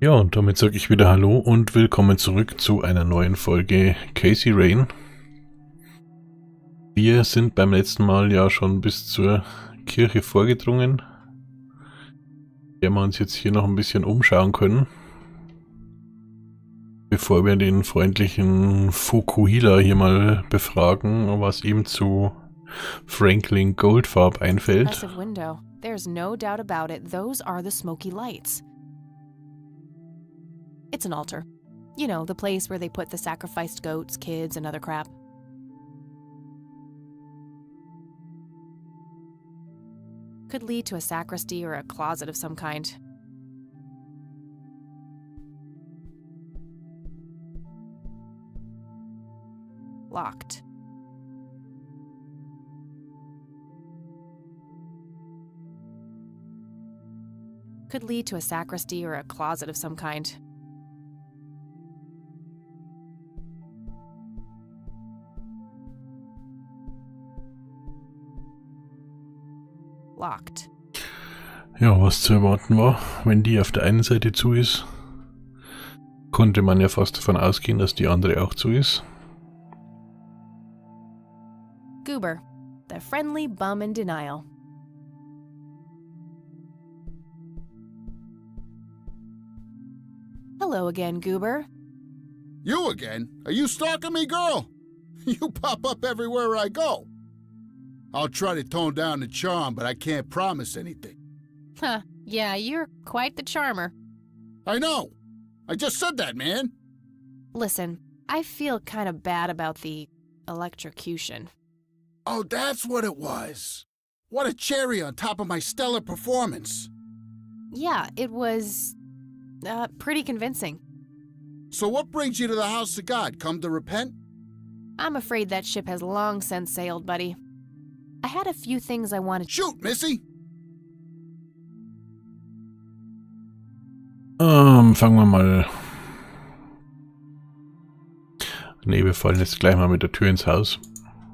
Ja, und damit sage ich wieder Hallo und willkommen zurück zu einer neuen Folge Casey Rain. Wir sind beim letzten Mal ja schon bis zur Kirche vorgedrungen, der wir uns jetzt hier noch ein bisschen umschauen können, bevor wir den freundlichen Fukuhila hier mal befragen, was ihm zu Franklin Goldfarb einfällt. Impressive window. There's no doubt about it. Those are the smoky lights. It's an altar. You know, the place where they put the sacrificed goats, kids, and other crap. Could lead to a sacristy or a closet of some kind. Locked. Could lead to a sacristy or a closet of some kind. Locked. Ja, was zu erwarten war, wenn die auf der einen Seite zu ist, konnte man ja fast davon ausgehen, dass die andere auch zu ist. Goober, the friendly bum in denial. Hello again, Goober. You again? Are you stalking me, girl? You pop up everywhere I go. I'll try to tone down the charm, but I can't promise anything. Huh, yeah, you're quite the charmer. I know. I just said that, man. Listen, I feel kind of bad about the electrocution. Oh, that's what it was. What a cherry on top of my stellar performance. Yeah, it was pretty convincing. So what brings you to the house of God? Come to repent? I'm afraid that ship has long since sailed, buddy. I had a few things I wanted. Shoot, Missy! Fangen wir mal. Nee, wir fallen jetzt gleich mal mit der Tür ins Haus.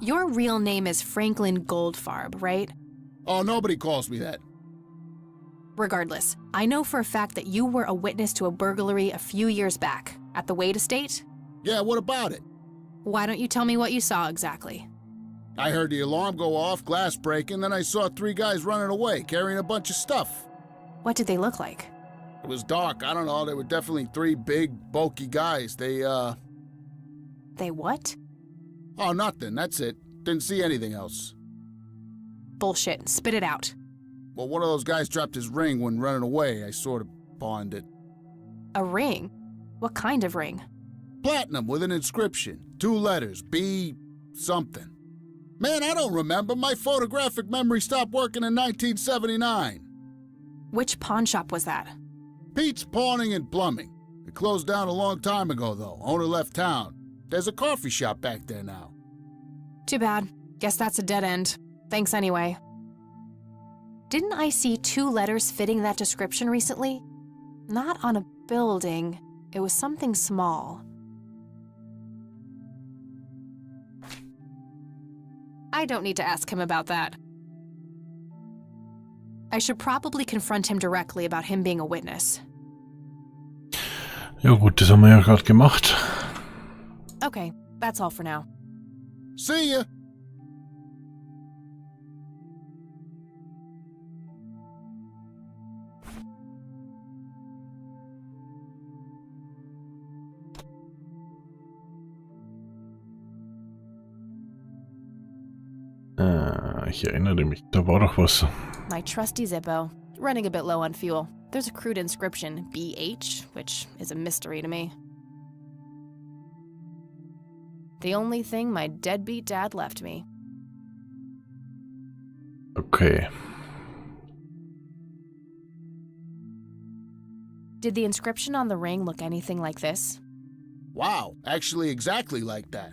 Your real name is Franklin Goldfarb, right? Oh, nobody calls me that. Regardless, I know for a fact that you were a witness to a burglary a few years back at the Wade estate. Yeah, what about it? Why don't you tell me what you saw exactly? I heard the alarm go off, glass breaking, then I saw 3 guys running away, carrying a bunch of stuff. What did they look like? It was dark, I don't know, they were definitely 3 big, bulky guys. They what? Oh, nothing, that's it. Didn't see anything else. Bullshit, spit it out. Well, one of those guys dropped his ring when running away. I sort of pawned it. A ring? What kind of ring? Platinum with an inscription. 2 letters, B something. Man, I don't remember. My photographic memory stopped working in 1979. Which pawn shop was that? Pete's Pawning and Plumbing. It closed down a long time ago, though. Owner left town. There's a coffee shop back there now. Too bad. Guess that's a dead end. Thanks anyway. Didn't I see 2 letters fitting that description recently? Not on a building. It was something small. I don't need to ask him about that. I should probably confront him directly about him being a witness. Ja gut, das haben wir ja gerade gemacht. Okay, that's all for now. See ya! Ich erinnere mich, da war doch was. My trusty Zippo, running a bit low on fuel. There's a crude inscription, BH, which is a mystery to me. The only thing my deadbeat dad left me. Okay. Did the inscription on the ring look anything like this? Wow, actually exactly like that.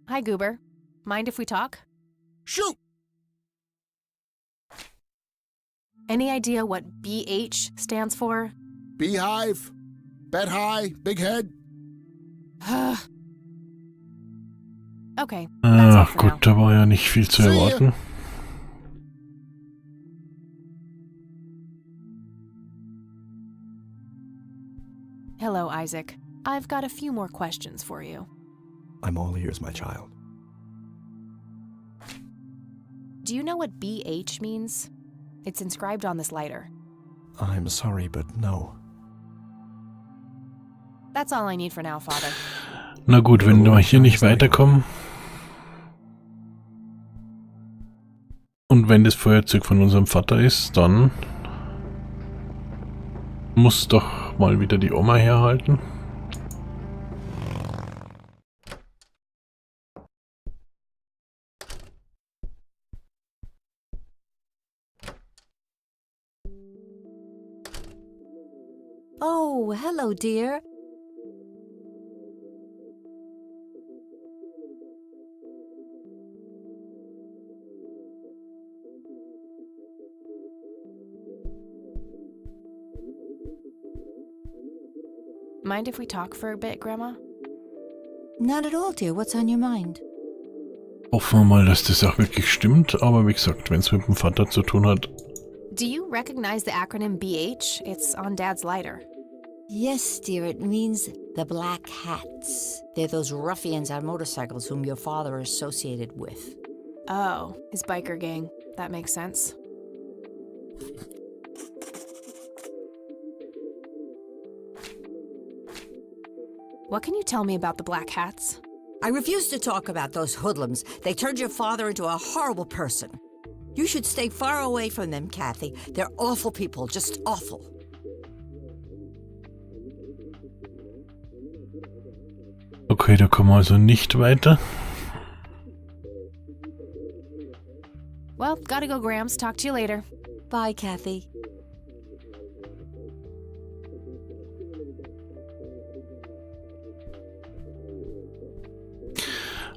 Hi, Goober. Mind if we talk? Shoot! Any idea what BH stands for? Beehive? Bet high? Big head? Okay, that's all for now. Gut, da war ja nicht viel zu See ya. erwarten. Isaac. I've got a few more questions for you. I'm all ears, my child. Do you know what BH means? It's inscribed on this lighter. I'm sorry, but no. That's all I need for now, Father. Na gut, wenn wir hier nicht weiterkommen und wenn das Feuerzeug von unserem Vater ist, dann muss doch mal wieder die Oma herhalten. Oh, hello, dear. Mind if we talk for a bit, Grandma? Not at all, dear. What's on your mind? Hoffen wir mal, dass das auch wirklich stimmt, aber wie gesagt, wenn es mit dem Vater zu tun hat. Do you recognize the acronym BH? It's on Dad's lighter. Yes, dear. It means the Black Hats. They're those ruffians on motorcycles whom your father is associated with. Oh, his biker gang. That makes sense. What can you tell me about the Black Hats? I refuse to talk about those hoodlums. They turned your father into a horrible person. You should stay far away from them, Kathy. They're awful people, just awful. Okay, da kommen wir also nicht weiter. Well, gotta go, Grams. Talk to you later. Bye, Kathy.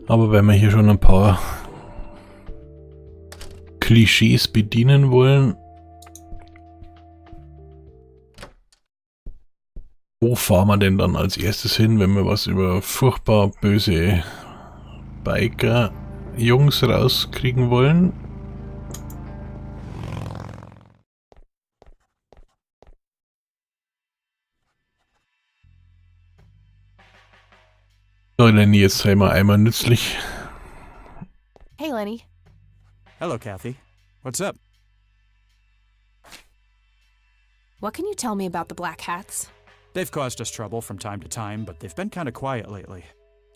Aber wenn wir hier schon ein paar Klischees bedienen wollen, wo fahren wir denn dann als erstes hin, wenn wir was über furchtbar böse Biker-Jungs rauskriegen wollen? So, Lenny, jetzt sei mal einmal nützlich. Hey, Lenny. Hello, Kathy. What's up? What can you tell me about the Black Hats? They've caused us trouble from time to time, but they've been kind of quiet lately.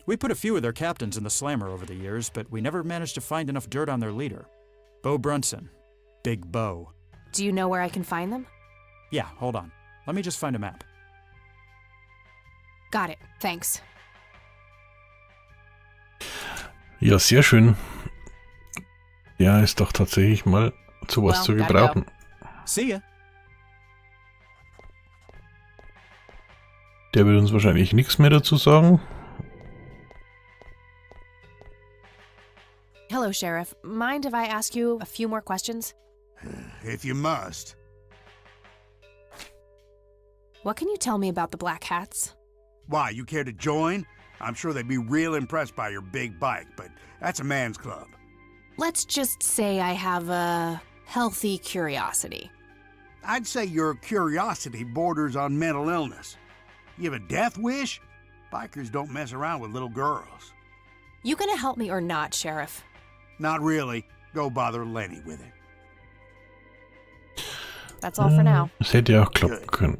We put a few of their captains in the slammer over the years, but we never managed to find enough dirt on their leader. Bo Brunson. Big Bo. Do you know where I can find them? Yeah, hold on. Let me just find a map. Got it. Thanks. Ja, sehr schön. Ja, ist doch tatsächlich mal zu was zu gebrauchen. See ya. Der wird uns wahrscheinlich nichts mehr dazu sagen. Hello, Sheriff. Mind if I ask you a few more questions? If you must. What can you tell me about the Black Hats? Why, you care to join? I'm sure they'd be real impressed by your big bike, but that's a man's club. Let's just say I have a healthy curiosity. I'd say your curiosity borders on mental illness. You have a death wish? Bikers don't mess around with little girls. You gonna help me or not, Sheriff? Not really. Go bother Lenny with it. That's all for now. Das hätte ja auch klappen können.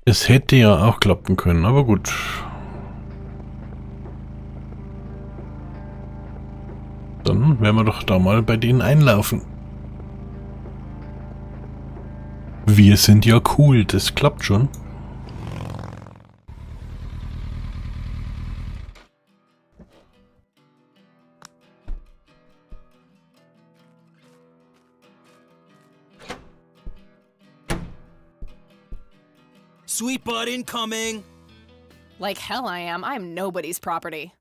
Es hätte ja auch klappen können, aber gut. Dann werden wir doch da mal bei denen einlaufen. Wir sind ja cool, das klappt schon. Sweet butt incoming! Like hell I am. I'm nobody's property.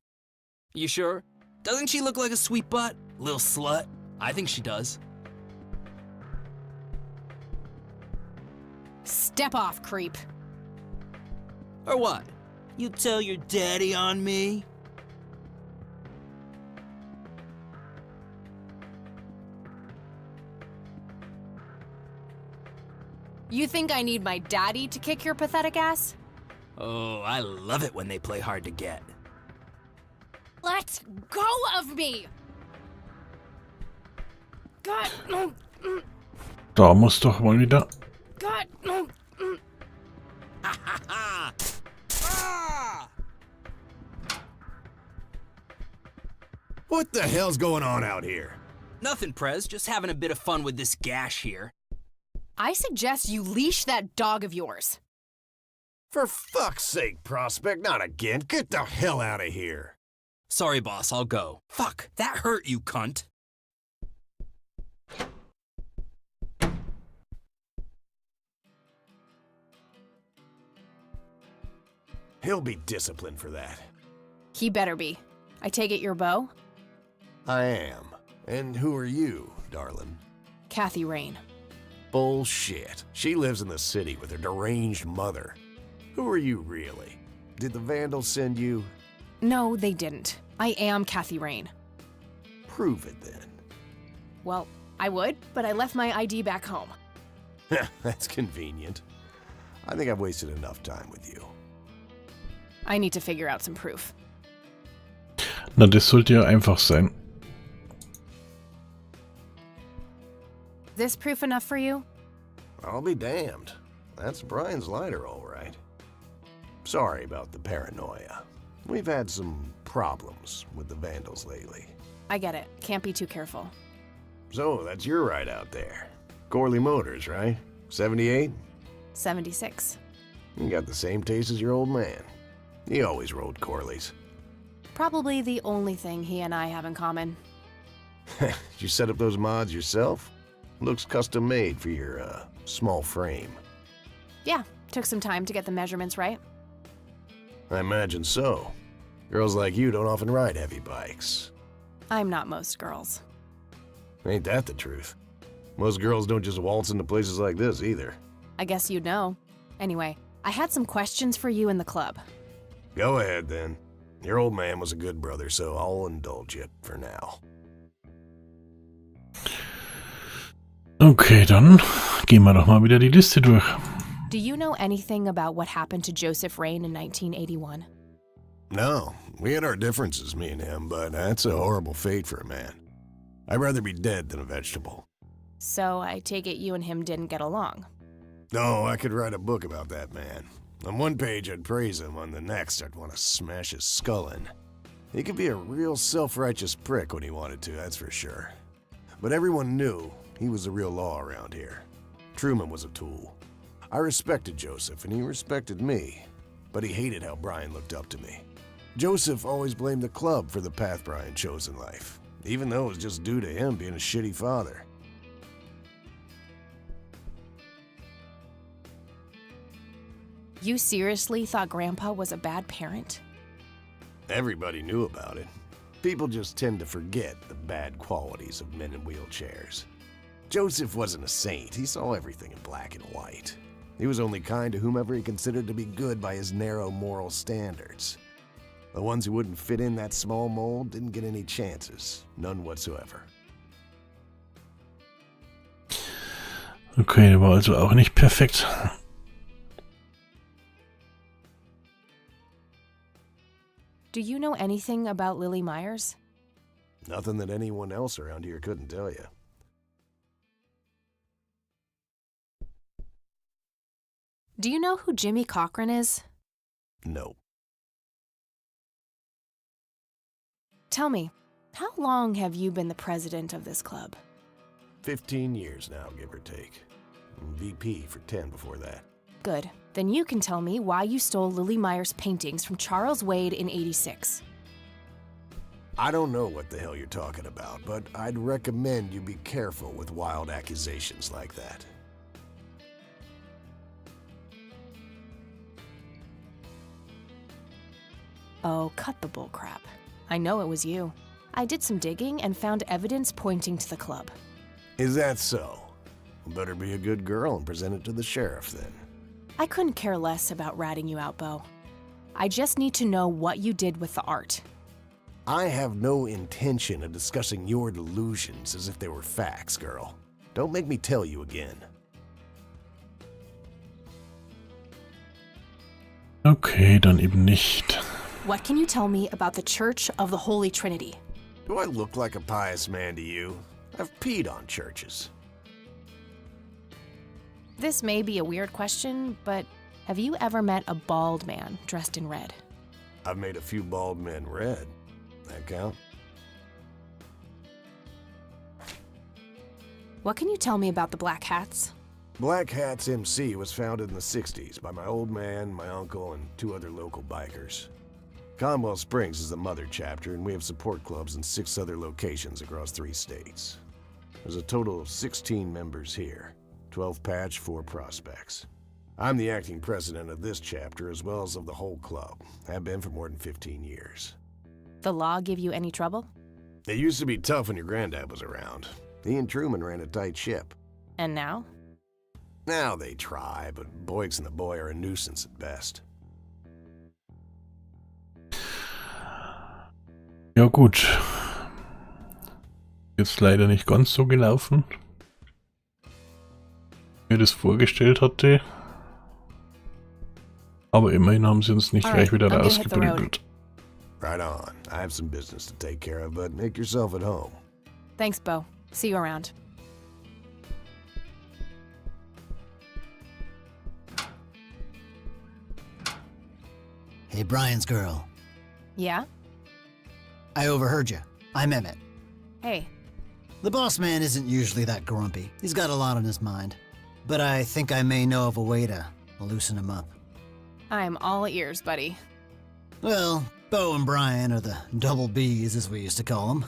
You sure? Doesn't she look like a sweet butt? Little slut. I think she does. Step off, creep. Or what? You tell your daddy on me? You think I need my daddy to kick your pathetic ass? Oh, I love it when they play hard to get. Let go of me! God, no, Da muss doch mal wieder. God, no. What the hell's going on out here? Nothing, Prez. Just having a bit of fun with this gash here. I suggest you leash that dog of yours. For fuck's sake, Prospect, not again. Get the hell out of here. Sorry, boss, I'll go. Fuck, that hurt, you cunt. He'll be disciplined for that. He better be. I take it you're Beau? I am. And who are you, darling? Kathy Rain. Bullshit. She lives in the city with her deranged mother. Who are you, really? Did the Vandals send you? No, they didn't. I am Kathy Rain. Prove it, then. Well, I would, but I left my ID back home. That's convenient. I think I've wasted enough time with you. I need to figure out some proof. Na, das sollte ja einfach sein. This proof enough for you? I'll be damned. That's Brian's lighter, all right. Sorry about the paranoia. We've had some problems with the Vandals lately. I get it. Can't be too careful. So, that's your ride out there. Corley Motors, right? 78? 76. You got the same taste as your old man. He always rode Corleys. Probably the only thing he and I have in common. Did you set up those mods yourself? Looks custom made for your, small frame. Yeah, took some time to get the measurements right. I imagine so. Girls like you don't often ride heavy bikes. I'm not most girls. Ain't that the truth? Most girls don't just waltz into places like this either. I guess you'd know. Anyway, I had some questions for you in the club. Go ahead, then. Your old man was a good brother, so I'll indulge you for now. Okay, dann gehen wir doch mal wieder die Liste durch. Do you know anything about what happened to Joseph Rain in 1981? No, we had our differences, me and him, but that's a horrible fate for a man. I'd rather be dead than a vegetable. So I take it you and him didn't get along. No, I could write a book about that man. On one page, I'd praise him. On the next, I'd want to smash his skull in. He could be a real self-righteous prick when he wanted to, that's for sure. But everyone knew he was the real law around here. Truman was a tool. I respected Joseph, and he respected me. But he hated how Brian looked up to me. Joseph always blamed the club for the path Brian chose in life, even though it was just due to him being a shitty father. You seriously thought Grandpa was a bad parent? Everybody knew about it. People just tend to forget the bad qualities of men in wheelchairs. Joseph wasn't a saint. He saw everything in black and white. He was only kind to whomever he considered to be good by his narrow moral standards. The ones who wouldn't fit in that small mold didn't get any chances. None whatsoever. Okay, der war also auch nicht perfekt. Do you know anything about Lily Myers? Nothing that anyone else around here couldn't tell you. Do you know who Jimmy Cochran is? No. Tell me, how long have you been the president of this club? 15 years now, give or take. VP for 10 before that. Good. Then you can tell me why you stole Lily Myers' paintings from Charles Wade in '86. I don't know what the hell you're talking about, but I'd recommend you be careful with wild accusations like that. Oh, cut the bullcrap. I know it was you. I did some digging and found evidence pointing to the club. Is that so? Better be a good girl and present it to the sheriff then. I couldn't care less about ratting you out, Beau. I just need to know what you did with the art. I have no intention of discussing your delusions as if they were facts, girl. Don't make me tell you again. Okay, dann eben nicht. What can you tell me about the Church of the Holy Trinity? Do I look like a pious man to you? I've peed on churches. This may be a weird question, but have you ever met a bald man dressed in red? I've made a few bald men red. That count? What can you tell me about the Black Hats? Black Hats MC was founded in the 60s by my old man, my uncle, and 2 other local bikers. Conwell Springs is the mother chapter, and we have support clubs in 6 other locations across 3 states. There's a total of 16 members here, 12 patch, 4 prospects. I'm the acting president of this chapter as well as of the whole club. Have been for more than 15 years. The law give you any trouble? It used to be tough when your granddad was around. He and Truman ran a tight ship. And now? Now they try, but Boyks and the boy are a nuisance at best. Ja gut. Jetzt leider nicht ganz so gelaufen, wie ich das vorgestellt hatte. Aber immerhin haben sie uns nicht Alright, gleich wieder I'm gonna hit the road. rausgeprügelt. Right on. I have some business to take care of, but make yourself at home. Thanks, Bo. See you around. Hey, Brian's girl. Yeah? I overheard you. I'm Emmett. Hey. The boss man isn't usually that grumpy. He's got a lot on his mind. But I think I may know of a way to loosen him up. I'm all ears, buddy. Well, Bo and Brian are the double Bs, as we used to call them.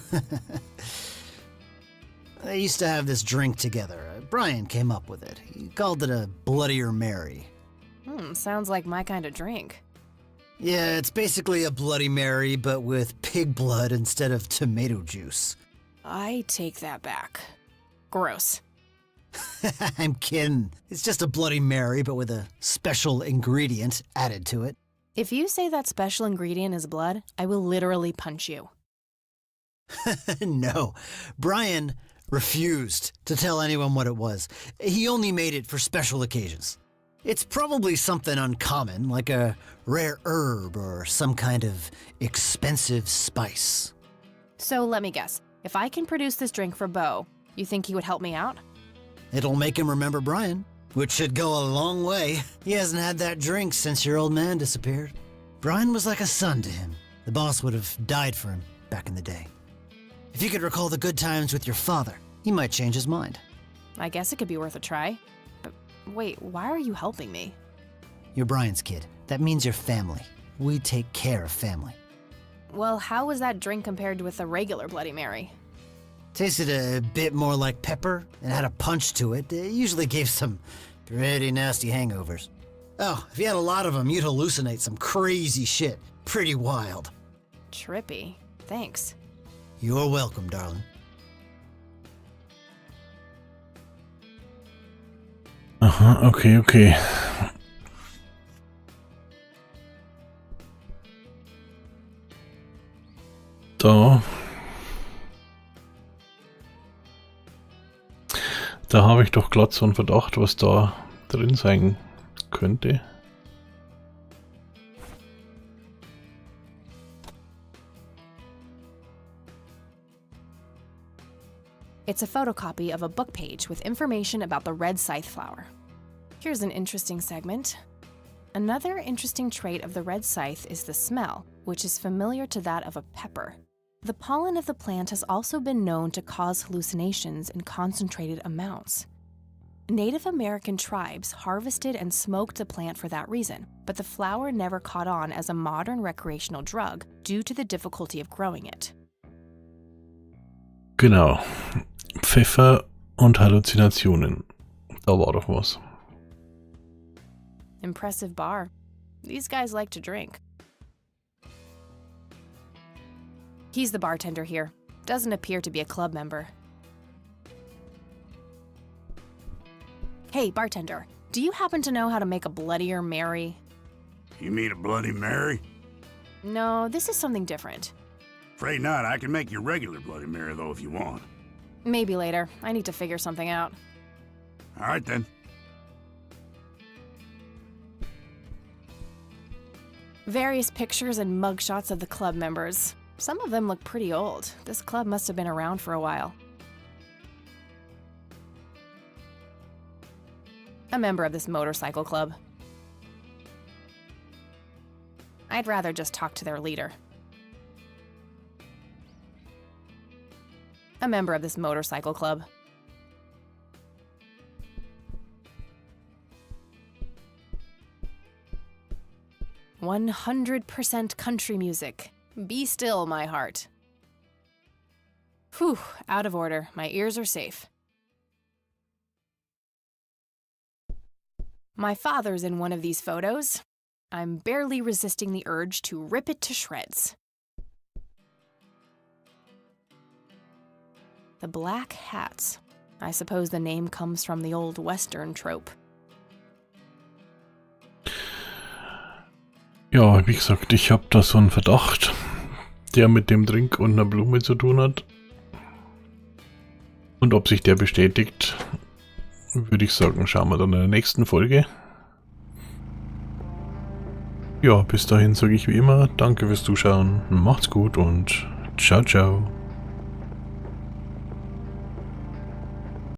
They used to have this drink together. Brian came up with it. He called it a Bloodier Mary. Sounds like my kind of drink. Yeah, it's basically a Bloody Mary, but with pig blood instead of tomato juice. I take that back. Gross. I'm kidding. It's just a Bloody Mary, but with a special ingredient added to it. If you say that special ingredient is blood, I will literally punch you. No, Brian refused to tell anyone what it was. He only made it for special occasions. It's probably something uncommon, like a rare herb or some kind of expensive spice. So let me guess. If I can produce this drink for Bo, you think he would help me out? It'll make him remember Brian, which should go a long way. He hasn't had that drink since your old man disappeared. Brian was like a son to him. The boss would have died for him back in the day. If you could recall the good times with your father, he might change his mind. I guess it could be worth a try. But wait, why are you helping me? You're Brian's kid. That means you're family. We take care of family. Well, how was that drink compared with a regular Bloody Mary? Tasted a bit more like pepper and had a punch to it. It usually gave some pretty nasty hangovers. Oh, if you had a lot of them, you'd hallucinate some crazy shit. Pretty wild. Trippy. Thanks. You're welcome, darling. Aha, okay. Da habe ich doch glatt so einen Verdacht, was da drin sein könnte. It's a photocopy of a book page with information about the red scythe flower. Here's an interesting segment. Another interesting trait of the red scythe is the smell, which is familiar to that of a pepper. The pollen of the plant has also been known to cause hallucinations in concentrated amounts. Native American tribes harvested and smoked the plant for that reason, but the flower never caught on as a modern recreational drug due to the difficulty of growing it. Genau. Pfeffer und Halluzinationen. Da war doch was. Impressive bar. These guys like to drink. He's the bartender here. Doesn't appear to be a club member. Hey, bartender, do you happen to know how to make a Bloodier Mary? You mean a Bloody Mary? No, this is something different. Afraid not. I can make you regular Bloody Mary, though, if you want. Maybe later. I need to figure something out. All right, then. Various pictures and mugshots of the club members. Some of them look pretty old. This club must have been around for a while. A member of this motorcycle club. I'd rather just talk to their leader. A member of this motorcycle club. "100% country music. Be still, my heart." Whew, out of order. My ears are safe. My father's in one of these photos. I'm barely resisting the urge to rip it to shreds. The Black Hats. I suppose the name comes from the old Western trope. Ja, wie gesagt, ich habe da so einen Verdacht, der mit dem Drink und einer Blume zu tun hat. Und ob sich der bestätigt, würde ich sagen, schauen wir dann in der nächsten Folge. Ja, bis dahin sage ich wie immer, danke fürs Zuschauen, macht's gut und ciao, ciao.